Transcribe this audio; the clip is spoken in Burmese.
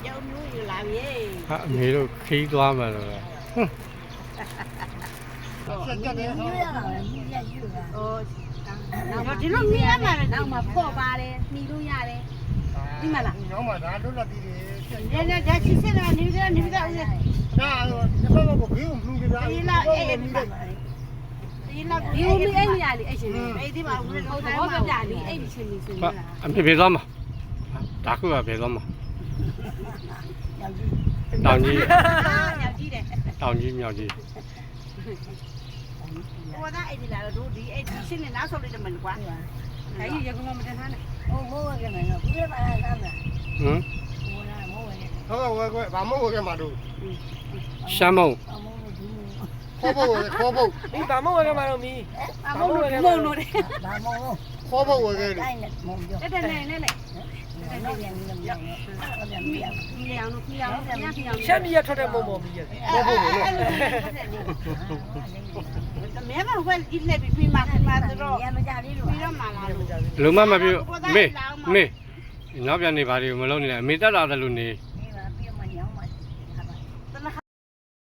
ကျောင်းမျိုးယူလာပြီ ဟာအမေတို့ခီးသွားမှာလို့ ဆက်ကြတယ် ညရတာပဲညရယူတာ ဟိုနောက်ဒီလိုမြင်ရမှာနောက်မှာဖော့ပါတယ်နှီးလို့ရတယ်ဒီမှာလား နောက်မှဒါလွတ်လပ်ပြီးတယ် ညညဒါချစ်စတာနေတယ်နေတယ်ဦး ဒါတော့ဘယ်ကိုဘယ်ကိုလူကြတာ ဒီလားအေးဒီလားဒီလားဒီဦးလေးအဲ့နေရလေအဲ့ရှင်အဲ့ဒီမှာဦးလေးတော့ဘောပြပြလေးအဲ့ဒီချင်းလေးဆိုနေတာ အမေဘယ်သွားမှာဒါခုကဘယ်သွားမှာ ရောက်ကြည့် တောင်ကြီး ရောက်ကြည့်တယ် တောင်ကြီးမြောက်ကြီး ဟိုကအဲ့ဒီလားတို့ဒီအဲ့ဒီချင်းနဲ့နောက်ဆုံးလေးတမန်ကွာအဲ့ဒီရကမမတန်းထားနဲ့ ဟိုမိုးဝဲကမယ်နော်ဘူးပါလားသားမ ဟမ် ဟိုလားမိုးဝဲ ဟုတ်ကဲ့ဝဲဘာမဟုတ်ကဲ့မှာတို့ ရှမ်းမုံ အမိုးဘူး ခေါ်ဖို့ ဒီဘာမဝယ်ကမှာတော့မီး အမုံလို့မုံလို့တယ် ဘာမိုးလို့ ခေါ်ဖို့ဝဲခဲ့တယ် တိုင်းနဲ့မုံပြော တက်နေနဲ့လေ တော့ပြန်ပြီးတော့ပြန်တော့ပြန်ပြီး မြအောင်လို့မြအောင်လို့မြအောင် ရှမ်းမီးရထွက်တဲ့မုံမီးရ ခေါ်ဖို့လို့မဲမဝဲဒီလက်ပြီးမှဆိုတော့ ရမကြသေးလို့ ပြီးတော့မှလာလို့ လုံးမမပြမေနောက်ပြန်နေပါလေမလုံးနေနဲ့အမေတက်လာတယ်လို့နေ